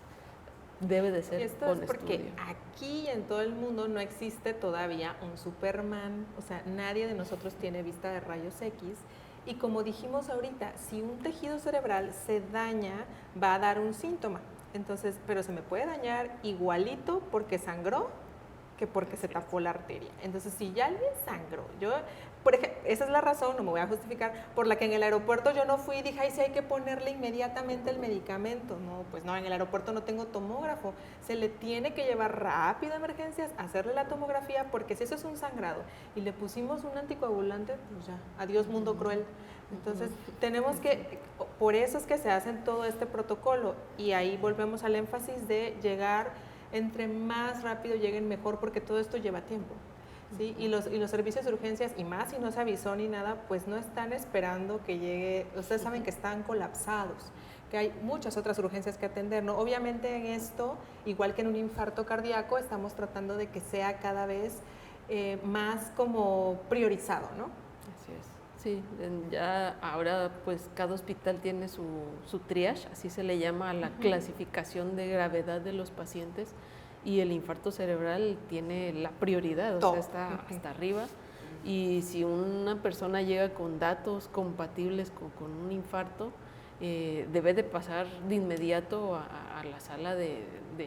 Debe de ser con estudio. Porque aquí en todo el mundo no existe todavía un Superman, o sea, nadie de nosotros tiene vista de rayos X. Y como dijimos ahorita, si un tejido cerebral se daña, va a dar un síntoma. Entonces, pero se me puede dañar igualito porque sangró que porque se tapó la arteria. Entonces, si ya alguien sangró, por ejemplo, esa es la razón, no me voy a justificar, por la que en el aeropuerto yo no fui y dije, ay, sí hay que ponerle inmediatamente el medicamento. No, pues no, en el aeropuerto no tengo tomógrafo. Se le tiene que llevar rápido a emergencias, hacerle la tomografía, porque si eso es un sangrado y le pusimos un anticoagulante, pues ya, adiós mundo cruel. Entonces, tenemos que, por eso es que se hace todo este protocolo, y ahí volvemos al énfasis de llegar, entre más rápido lleguen mejor, porque todo esto lleva tiempo, ¿sí? Y los servicios de urgencias, y más si no se avisó ni nada, pues no están esperando que llegue, ustedes saben que están colapsados, que hay muchas otras urgencias que atender, ¿no? Obviamente en esto, igual que en un infarto cardíaco, estamos tratando de que sea cada vez más como priorizado, ¿no? Así es. Sí, ya ahora pues cada hospital tiene su triage, así se le llama a la clasificación de gravedad de los pacientes, y el infarto cerebral tiene la prioridad, o sea, está hasta arriba, y si una persona llega con datos compatibles con un infarto, debe de pasar de inmediato a la sala de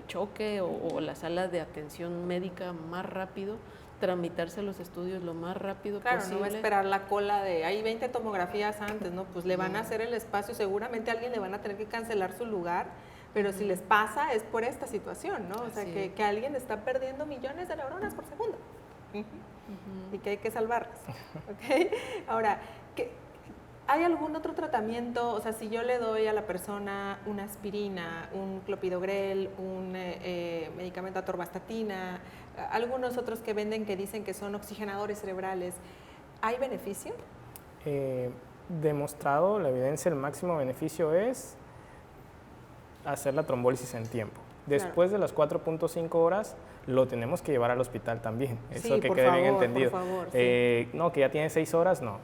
choque o la sala de atención médica más rápido, tramitarse los estudios lo más rápido posible. Claro, no va a esperar la cola de, hay 20 tomografías antes, ¿no? Pues le van a hacer el espacio, seguramente a alguien le van a tener que cancelar su lugar, pero si les pasa es por esta situación, ¿no? O sea, que alguien está perdiendo millones de neuronas por segundo y que hay que salvarlas, ¿ok? Ahora, ¿Hay algún otro tratamiento? O sea, si yo le doy a la persona una aspirina, un clopidogrel, un medicamento atorvastatina, algunos otros que venden que dicen que son oxigenadores cerebrales, ¿hay beneficio? Demostrado, la evidencia, el máximo beneficio es hacer la trombólisis en tiempo. Después de las 4.5 horas lo tenemos que llevar al hospital también, eso sí, que quede bien favor, entendido. Por favor, sí. No, que ya tiene 6 horas, no,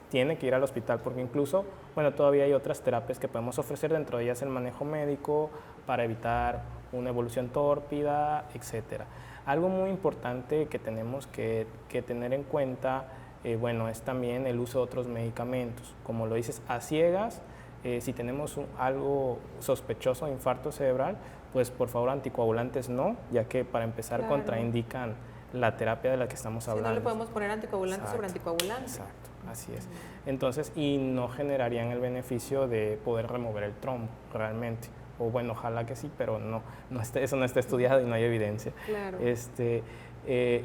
tiene que ir al hospital porque incluso, bueno, todavía hay otras terapias que podemos ofrecer, dentro de ellas el manejo médico para evitar una evolución tórpida, etcétera. Algo muy importante que tenemos que tener en cuenta, bueno, es también el uso de otros medicamentos, como lo dices, a ciegas. Si tenemos algo sospechoso de infarto cerebral, pues por favor anticoagulantes no, ya que para empezar contraindican la terapia de la que estamos hablando. Si no le podemos poner anticoagulante sobre anticoagulante. Exacto, así es. Entonces, y no generarían el beneficio de poder remover el trombo realmente. O bueno, ojalá que sí, pero eso no está estudiado y no hay evidencia. Claro.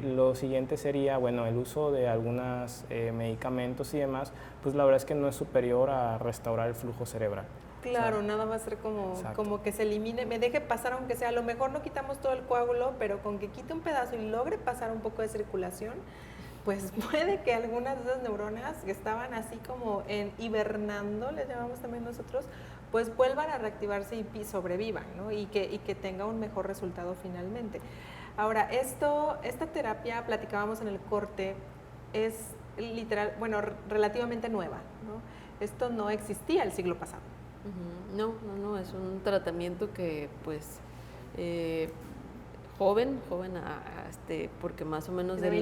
Lo siguiente sería, bueno, el uso de algunos medicamentos y demás, pues la verdad es que no es superior a restaurar el flujo cerebral. Claro, nada va a ser como que se elimine, me deje pasar aunque sea, a lo mejor no quitamos todo el coágulo, pero con que quite un pedazo y logre pasar un poco de circulación, pues puede que algunas de esas neuronas que estaban así como hibernando, les llamamos también nosotros, pues vuelvan a reactivarse y sobrevivan, ¿no? Y que tenga un mejor resultado finalmente. Ahora, esta terapia, platicábamos en el corte, es literal, bueno, relativamente nueva, ¿no? Esto no existía el siglo pasado. No, es un tratamiento que pues joven, porque más o menos de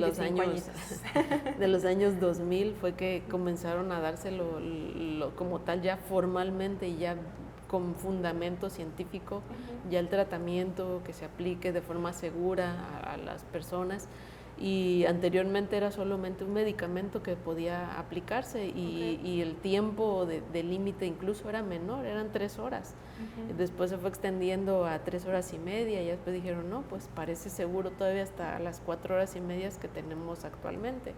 los años 2000 fue que comenzaron a dárselo como tal ya formalmente y ya con fundamento científico, ya el tratamiento que se aplique de forma segura a las personas. Y anteriormente era solamente un medicamento que podía aplicarse y el tiempo de límite incluso era menor, eran 3 horas. Después se fue extendiendo a 3 horas y media y después dijeron, no, pues parece seguro todavía hasta las 4 horas y media que tenemos actualmente.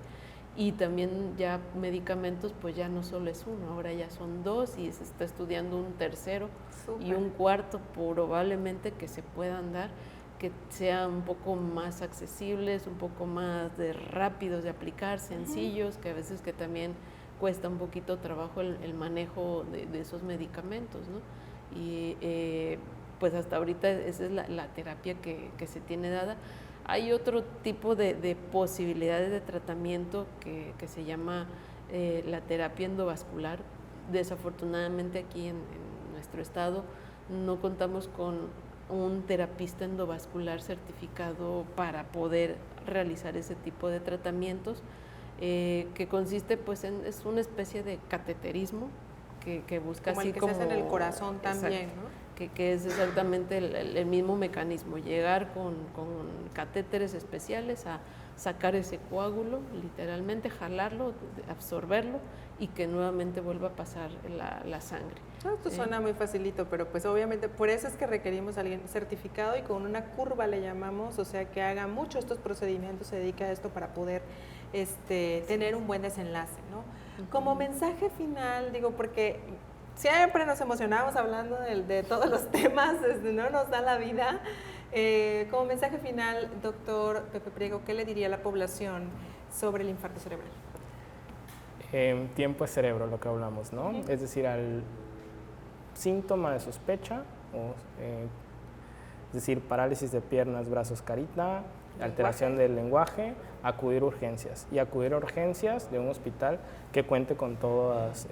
Y también ya medicamentos, pues ya no solo es uno, ahora ya son 2 y se está estudiando un tercero. Súper. Y un cuarto probablemente que se puedan dar, que sean un poco más accesibles, un poco más rápidos de aplicar, sencillos, que a veces que también cuesta un poquito trabajo el manejo de esos medicamentos, ¿no? Y pues hasta ahorita esa es la terapia que se tiene dada. Hay otro tipo de posibilidades de tratamiento que se llama la terapia endovascular. Desafortunadamente aquí en nuestro estado no contamos con un terapista endovascular certificado para poder realizar ese tipo de tratamientos, que consiste pues es una especie de cateterismo que busca como así el que como se hace en el corazón también, exacto, ¿no? Que es exactamente el mismo mecanismo, llegar con catéteres especiales a sacar ese coágulo, literalmente jalarlo, absorberlo y que nuevamente vuelva a pasar la sangre. Esto suena muy facilito, pero pues obviamente por eso es que requerimos a alguien certificado y con una curva le llamamos, o sea que haga mucho estos procedimientos, se dedica a esto para poder tener un buen desenlace, ¿no? Como mensaje final, digo, porque siempre nos emocionamos hablando de todos los temas, no nos da la vida. Como mensaje final, doctor Pepe Priego, ¿qué le diría a la población sobre el infarto cerebral? Tiempo es cerebro, lo que hablamos, ¿no? Es decir, al síntoma de sospecha, es decir, parálisis de piernas, brazos, carita, alteración del lenguaje, acudir a urgencias. Y acudir a urgencias de un hospital que cuente con todos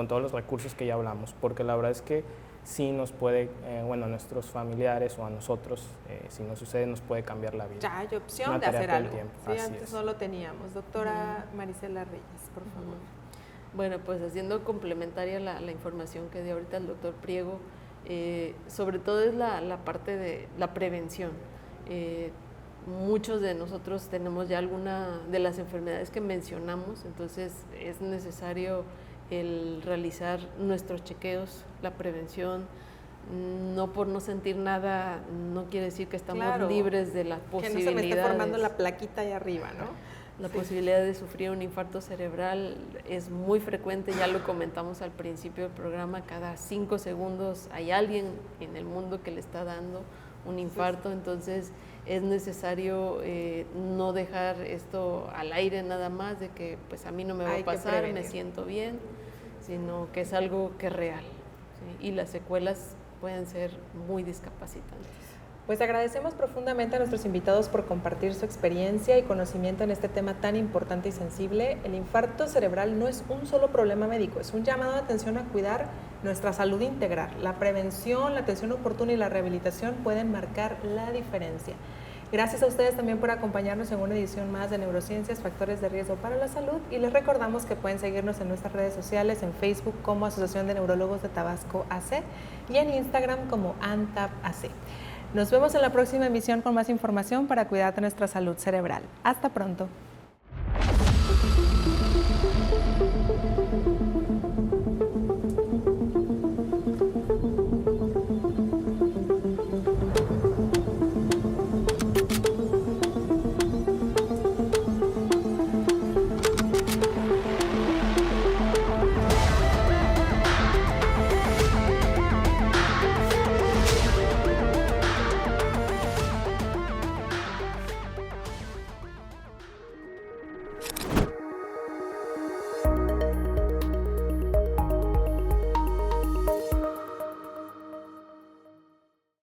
los recursos que ya hablamos, porque la verdad es que sí nos puede, bueno, a nuestros familiares o a nosotros, si nos sucede, nos puede cambiar la vida. Ya hay opción de hacer algo. Sí, antes no lo teníamos. Doctora Marisela Reyes, por favor. Bueno, pues haciendo complementaria la información que dio ahorita el doctor Priego, sobre todo es la parte de la prevención. Muchos de nosotros tenemos ya alguna de las enfermedades que mencionamos, entonces es necesario el realizar nuestros chequeos, la prevención. No por no sentir nada, no quiere decir que estamos libres de las posibilidades. Que no se me esté formando la plaquita ahí arriba, ¿no? La posibilidad de sufrir un infarto cerebral es muy frecuente, ya lo comentamos al principio del programa, cada 5 segundos hay alguien en el mundo que le está dando un infarto, entonces es necesario no dejar esto al aire nada más, de que pues a mí no me va a pasar, me siento bien, sino que es algo que es real, ¿sí? Y las secuelas pueden ser muy discapacitantes. Pues agradecemos profundamente a nuestros invitados por compartir su experiencia y conocimiento en este tema tan importante y sensible. El infarto cerebral no es un solo problema médico, es un llamado de atención a cuidar nuestra salud integral. La prevención, la atención oportuna y la rehabilitación pueden marcar la diferencia. Gracias a ustedes también por acompañarnos en una edición más de Neurociencias, Factores de Riesgo para la Salud, y les recordamos que pueden seguirnos en nuestras redes sociales, en Facebook como Asociación de Neurólogos de Tabasco AC y en Instagram como ANTAP AC. Nos vemos en la próxima emisión con más información para cuidar de nuestra salud cerebral. Hasta pronto.